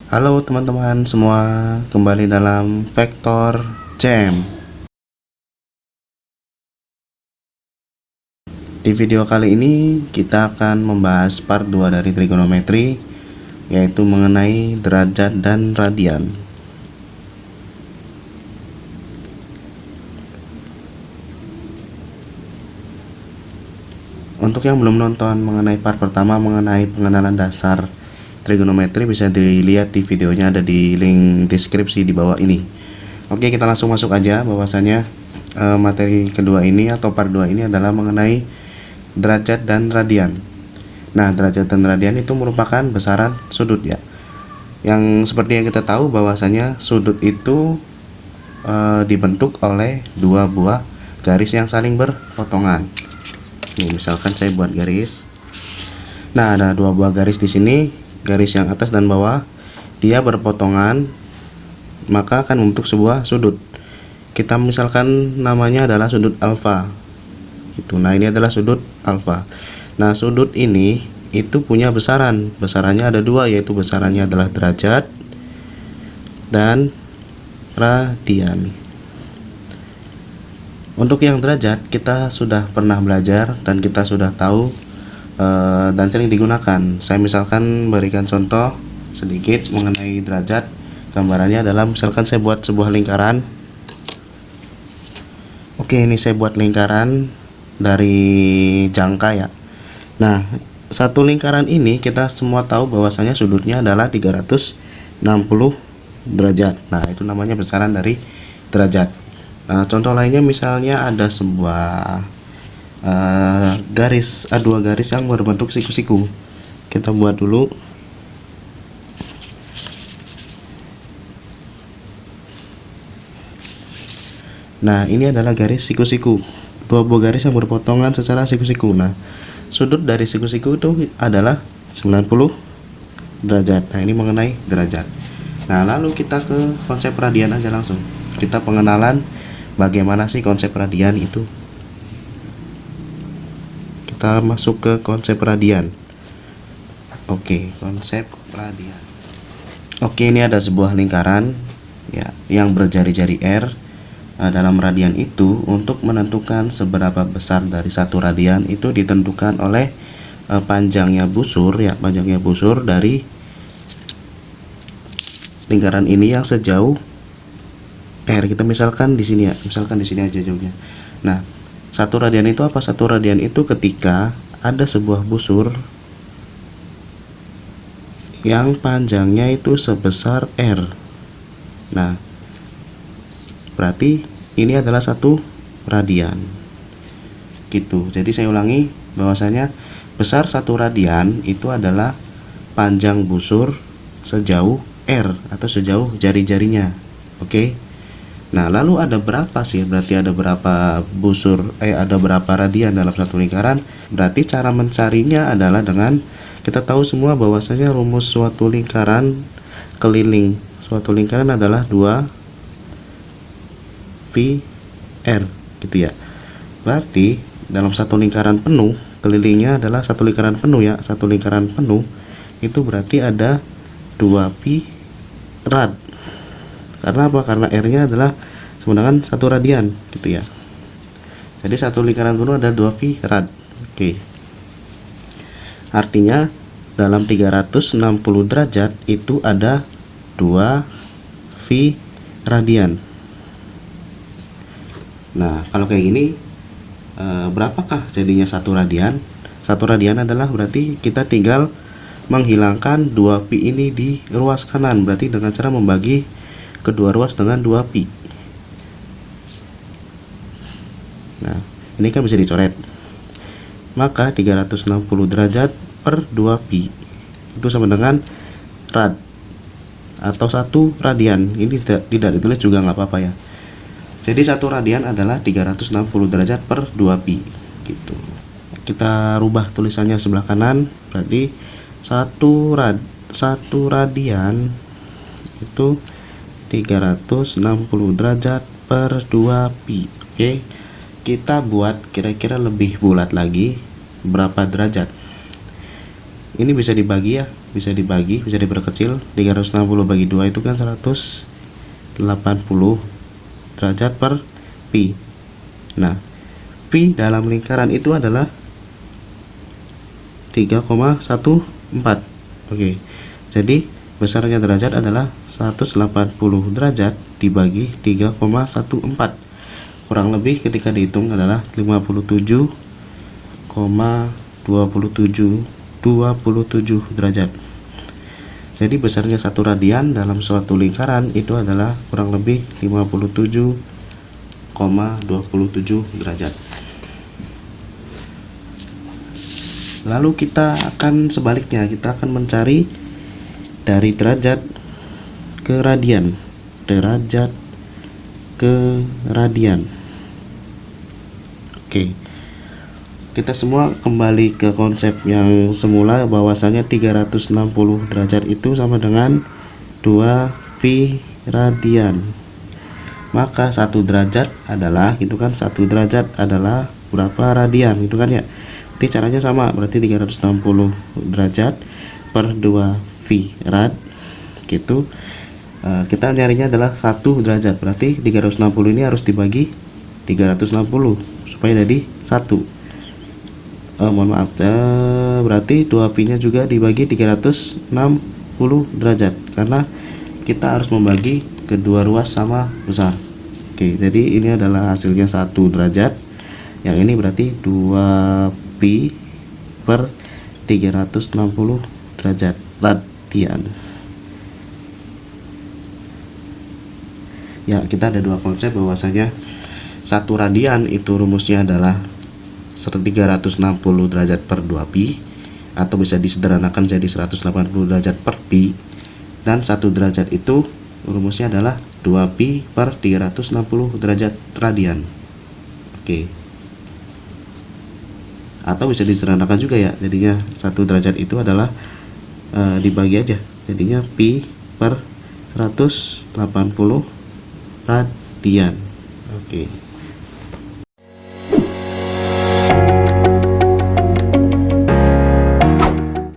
Halo teman-teman semua, kembali dalam Vektor Jam. Di video kali ini kita akan membahas part 2 dari trigonometri, yaitu mengenai derajat dan radian. Untuk yang belum nonton mengenai part pertama mengenai pengenalan dasar trigonometri, bisa dilihat di videonya, ada di link deskripsi di bawah ini. Oke, kita langsung masuk aja bahwasanya materi kedua ini atau part 2 ini adalah mengenai derajat dan radian. Nah, derajat dan radian itu merupakan besaran sudut ya. Yang seperti yang kita tahu bahwasanya sudut itu dibentuk oleh dua buah garis yang saling berpotongan. Nih, misalkan saya buat garis. Nah, ada dua buah garis di sini, garis yang atas dan bawah, dia berpotongan, maka akan membentuk sebuah sudut. Kita misalkan namanya adalah sudut alfa. Gitu. Nah, ini adalah sudut alfa. Nah, sudut ini itu punya besaran. Besarannya ada dua, yaitu besarannya adalah derajat dan radian. Untuk yang derajat kita sudah pernah belajar dan kita sudah tahu dan sering digunakan. Saya misalkan berikan contoh sedikit mengenai derajat. Gambarannya adalah misalkan saya buat sebuah lingkaran. Oke, ini saya buat lingkaran dari jangka ya. Nah, satu lingkaran ini kita semua tahu bahwasanya sudutnya adalah 360 derajat. Nah, itu namanya besaran dari derajat. Contoh lainnya misalnya ada sebuah dua garis yang berbentuk siku-siku. Kita buat dulu. Nah, ini adalah garis siku-siku. Dua buah garis yang berpotongan secara siku-siku. Nah, sudut dari siku-siku itu adalah 90 derajat. Nah, ini mengenai derajat. Nah, lalu kita ke konsep radian aja langsung. Kita pengenalan bagaimana sih konsep radian itu. Kita masuk ke konsep radian. Oke, konsep radian. Oke, ini ada sebuah lingkaran ya yang berjari-jari R. Dalam radian itu, untuk menentukan seberapa besar dari satu radian itu ditentukan oleh panjangnya busur ya, panjangnya busur dari lingkaran ini yang sejauh R. Kita misalkan di sini ya, misalkan di sini aja jauhnya. Nah, satu radian itu apa? Satu radian itu ketika ada sebuah busur yang panjangnya itu sebesar R. Nah, berarti ini adalah satu radian. Gitu. Jadi saya ulangi bahwasanya besar satu radian itu adalah panjang busur sejauh R atau sejauh jari-jarinya. Oke. Nah, lalu ada berapa sih? Berarti ada berapa busur, ada berapa radian dalam satu lingkaran? Berarti cara mencarinya adalah dengan kita tahu semua bahwasanya rumus suatu lingkaran keliling. Suatu lingkaran adalah 2pi R, gitu ya. Berarti dalam satu lingkaran penuh, kelilingnya adalah satu lingkaran penuh ya. Satu lingkaran penuh itu berarti ada 2pi rad. Karena apa? Karena R-nya adalah sama dengan 1 radian, gitu ya. Jadi satu lingkaran penuh ada 2pi rad. Oke. Artinya dalam 360 derajat itu ada 2pi radian. Nah, kalau kayak gini berapakah jadinya 1 radian? 1 radian adalah berarti kita tinggal menghilangkan 2pi ini di ruas kanan. Berarti dengan cara membagi kedua ruas dengan 2pi. Nah, ini kan bisa dicoret. Maka 360 derajat per 2pi itu sama dengan rad atau 1 radian. Ini tidak ditulis juga nggak apa-apa ya. Jadi 1 radian adalah 360 derajat per 2pi gitu. Kita rubah tulisannya sebelah kanan. Berarti 1 radian itu 360 derajat per 2pi. Oke. Kita buat kira-kira lebih bulat lagi berapa derajat. Ini bisa dibagi ya. bisa dibagi, bisa diperkecil. 360 bagi 2 itu kan 180 derajat per pi. Nah, pi dalam lingkaran itu adalah 3,14. Oke. Jadi besarnya derajat adalah 180 derajat dibagi 3,14. Kurang lebih ketika dihitung adalah 57,27 derajat. Jadi besarnya satu radian dalam suatu lingkaran itu adalah kurang lebih 57,27 derajat. Lalu kita akan sebaliknya, kita akan mencari dari derajat ke radian. Derajat ke radian. Oke. Kita semua kembali ke konsep yang semula, bahwasanya 360 derajat itu sama dengan 2 pi radian. Maka 1 derajat adalah, gitu kan, 1 derajat adalah berapa radian, gitu kan ya. Berarti caranya sama, berarti 360 derajat per 2 pi rad gitu. Kita nyarinya adalah 1 derajat, berarti 360 ini harus dibagi 360 supaya jadi 1. Mohon maaf, berarti 2 pi nya juga dibagi 360 derajat, karena kita harus membagi kedua ruas sama besar. Oke, jadi ini adalah hasilnya 1 derajat. Yang ini berarti 2 pi per 360 derajat radian. Ya, kita ada dua konsep, bahwasanya 1 radian itu rumusnya adalah 360 derajat per 2 pi, atau bisa disederhanakan jadi 180 derajat per pi. Dan 1 derajat itu rumusnya adalah 2 pi per 360 derajat radian. Oke. Atau bisa disederhanakan juga ya, jadinya 1 derajat itu adalah dibagi aja, jadinya pi per 180 radian. Oke.